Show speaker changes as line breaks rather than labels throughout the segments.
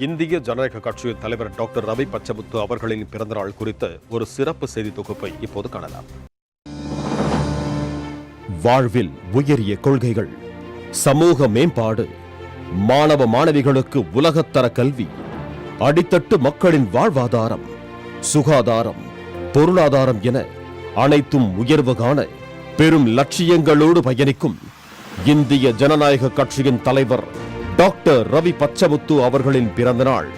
இந்திய ஜனநாயக கட்சியின் தலைவர் டாக்டர் ரவி பச்சமுத்து அவர்களின் பிறந்தநாள் குறித்த ஒரு சிறப்பு செய்தி தொகுப்பை இப்போது காணலாம். வாழ்வில் உயரிய கொள்கைகள், சமூக மேம்பாடு, மாணவ மாணவிகளுக்கு உலகத்தர கல்வி, அடித்தட்டு மக்களின் வாழ்வாதாரம், சுகாதாரம், பொருளாதாரம் என அனைத்தும் உயர்வு காண பெரும் லட்சியங்களோடு பயணிக்கும் இந்திய ஜனநாயக கட்சியின் தலைவர் டாக்டர் ரவி பச்சமுத்து அவர்களின் பிறந்த நாள்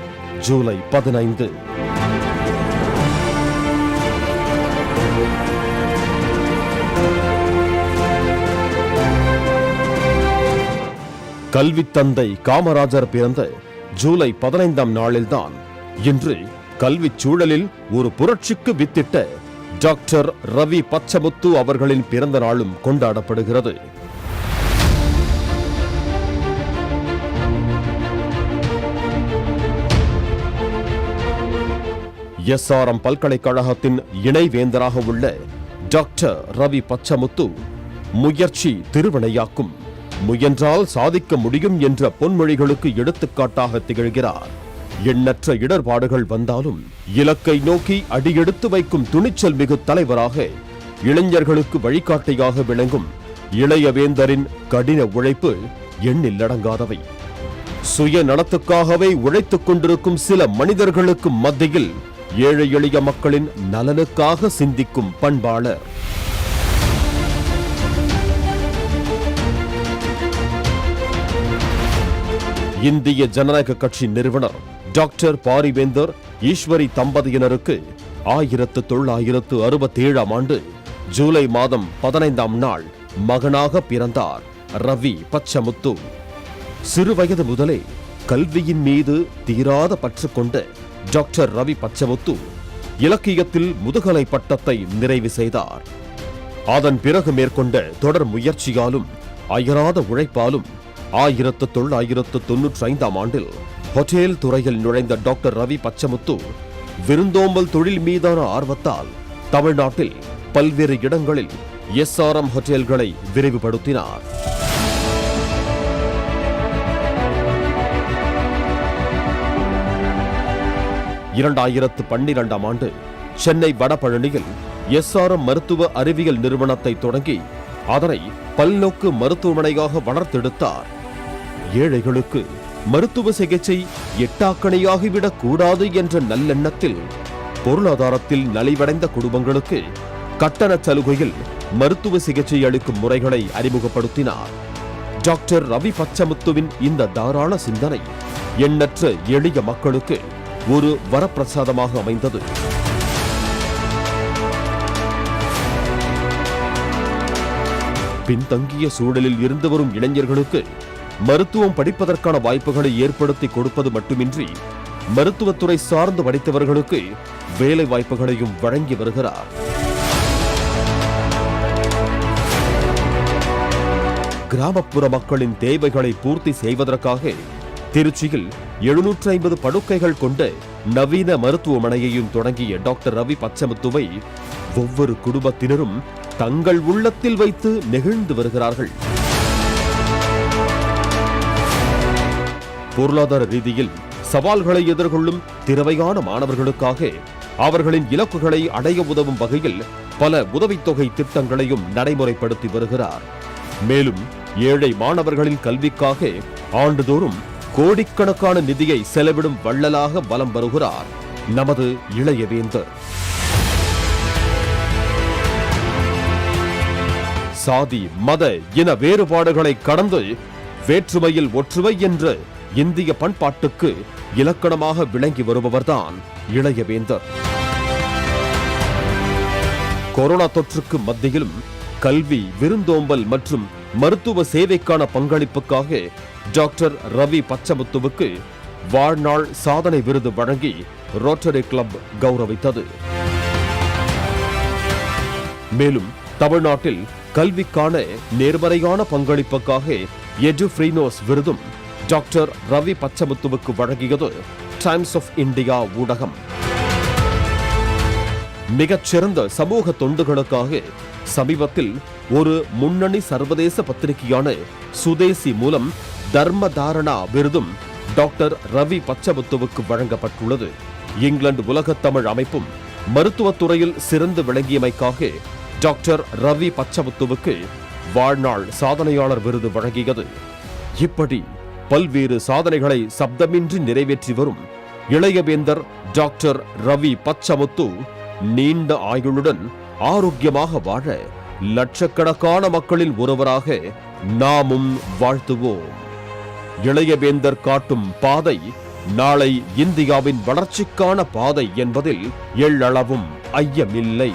ஜூலை 15. கல்வி தந்தை காமராஜர் பிறந்த ஜூலை 15ஆம் நாளில்தான் இன்று கல்விச் சூழலில் ஒரு புரட்சிக்கு வித்திட்ட டாக்டர் ரவி பச்சமுத்து அவர்களின் பிறந்த நாளும் கொண்டாடப்படுகிறது. எஸ்ஆர்எம் பல்கலைக்கழகத்தின் இணைவேந்தராக உள்ள டாக்டர் ரவி பச்சமுத்து முயற்சி திருவினையாக்கும், முயன்றால் சாதிக்க முடியும் என்ற பொன்மொழிகளுக்கு எடுத்துக்காட்டாக திகழ்கிறார். எண்ணற்ற இடர்பாடுகள் வந்தாலும் இலக்கை நோக்கி அடியெடுத்து வைக்கும் துணிச்சல் மிகு தலைவராக, இளைஞர்களுக்கு வழிகாட்டியாக விளங்கும் இளையவேந்தரின் கடின உழைப்பு எண்ணிலடங்காதவை. சுய நலத்துக்காகவே உழைத்துக் கொண்டிருக்கும் சில மனிதர்களுக்கு மத்தியில் ஏழை எளிய மக்களின் நலனுக்காக சிந்திக்கும் பண்பாளர். இந்திய ஜனநாயக கட்சி நிறுவனர் டாக்டர் பாரிவேந்தர் ஈஸ்வரி தம்பதியினருக்கு 1967ஆம் ஆண்டு ஜூலை மாதம் 15ஆம் நாள் மகனாக பிறந்தார் ரவி பச்சமுத்து. சிறுவயது முதலே கல்வியின் மீது தீராத பற்று கொண்ட டாக்டர் ரவி பச்சமுத்து இலக்கியத்தில் முதுகலை பட்டத்தை நிறைவு செய்தார். அதன் பிறகு மேற்கொண்ட தொடர் முயற்சியாலும் அயராத உழைப்பாலும் 1995ஆம் ஆண்டில் ஹோட்டல் துறையில் நுழைந்த டாக்டர் ரவி பச்சமுத்து விருந்தோம்பல் தொழில் மீதான ஆர்வத்தால் தமிழ்நாட்டில் பல்வேறு இடங்களில் எஸ்ஆர்எம் ஹோட்டல்களை விரிவுபடுத்தினார். இரண்டாயிரத்து 12ஆம் ஆண்டு சென்னை வடபழனியில் எஸ்ஆர்எம் மருத்துவ அறிவியல் நிறுவனத்தை தொடங்கி அதனை பல்நோக்கு மருத்துவமனையாக வளர்த்தெடுத்தார். ஏழைகளுக்கு மருத்துவ சிகிச்சை எட்டாக்கணையாகிவிடக் கூடாது என்ற நல்லெண்ணத்தில் பொருளாதாரத்தில் நலிவடைந்த குடும்பங்களுக்கு கட்டண சலுகையில் மருத்துவ சிகிச்சை அளிக்கும் முறைகளை அறிமுகப்படுத்தினார். டாக்டர் ரவி பச்சமுத்துவின் இந்த தாராள சிந்தனை எண்ணற்ற எளிய மக்களுக்கு ஒரு வரப்பிரசாதமாக அமைந்தது. பின்தங்கிய சூழலில் இருந்து வரும் இளைஞர்களுக்கு மருத்துவம் படிப்பதற்கான வாய்ப்புகளை ஏற்படுத்தி கொடுப்பது மட்டுமின்றி மருத்துவத்துறை சார்ந்து படித்தவர்களுக்கு வேலை வாய்ப்புகளையும் வழங்கி வருகிறார். கிராமப்புற மக்களின் தேவைகளை பூர்த்தி செய்வதற்காக திருச்சியில் 750 படுக்கைகள் கொண்ட நவீன மருத்துவமனையையும் தொடங்கிய டாக்டர் ரவி பச்சமுத்துவை ஒவ்வொரு குடும்பத்தினரும் தங்கள் உள்ளத்தில் வைத்து நெகிழ்ந்து வருகிறார்கள். பொருளாதார ரீதியில் சவால்களை எதிர்கொள்ளும் திறமையான மாணவர்களுக்காக அவர்களின் இலக்குகளை அடைய உதவும் வகையில் பல உதவித்தொகை திட்டங்களையும் நடைமுறைப்படுத்தி வருகிறார். மேலும் ஏழை மாணவர்களின் கல்விக்காக ஆண்டுதோறும் கோடிக்கணக்கான நிதியை செலவிடும் வள்ளலாக வலம் வருகிறார் நமது இளையவேந்தர். சாதி மத இன வேறுபாடுகளை கடந்து வேற்றுமையில் ஒற்றுமை என்ற இந்திய பண்பாட்டுக்கு இலக்கணமாக விளங்கி வருபவர்தான் இளையவேந்தர். கொரோனா தொற்றுக்கு மத்தியிலும் கல்வி, விருந்தோம்பல் மற்றும் மருத்துவ சேவைக்கான பங்களிப்புக்காக டாக்டர் ரவி பச்சமுத்துவுக்கு வாழ்நாள் சாதனை விருது வழங்கி ரோட்டரி கிளப் கௌரவித்தது. மேலும் தமிழ்நாட்டில் கல்விக்கான நேர்மறையான பங்களிப்புக்காக எஜுஃப்ரீனோஸ் விருதும் டாக்டர் ரவி பச்சமுத்துவுக்கு வழங்கியது டைம்ஸ் ஆஃப் இந்தியா ஊடகம். மிகச்சிறந்த சமூக தொண்டுகளுக்காக சமீபத்தில் ஒரு முன்னணி சர்வதேச பத்திரிகையான சுதேசி மூலம் தர்ம தாரணா விருதும் டாக்டர் ரவி பச்சமுத்துவுக்கு வழங்கப்பட்டுள்ளது. இங்கிலாந்து உலகத் தமிழ் அமைப்பும் மருத்துவத்துறையில் சிறந்து விளங்கியமைக்காக டாக்டர் ரவி பச்சமுத்துவுக்கு வாழ்நாள் சாதனையாளர் விருது வழங்கியது. இப்படி பல்வேறு சாதனைகளை சப்தமின்றி நிறைவேற்றி வரும் இளையவேந்தர் டாக்டர் ரவி பச்சமுத்து நீண்ட ஆயுளுடன் ஆரோக்கியமாக வாழ லட்சக்கணக்கான மக்களில் ஒருவராக நாமும் வாழ்த்துவோம். இளையவேந்தர் காட்டும் பாதை நாளை இந்தியாவின் வளர்ச்சிக்கான பாதை என்பதில் எள்ளளவும் ஐயமில்லை.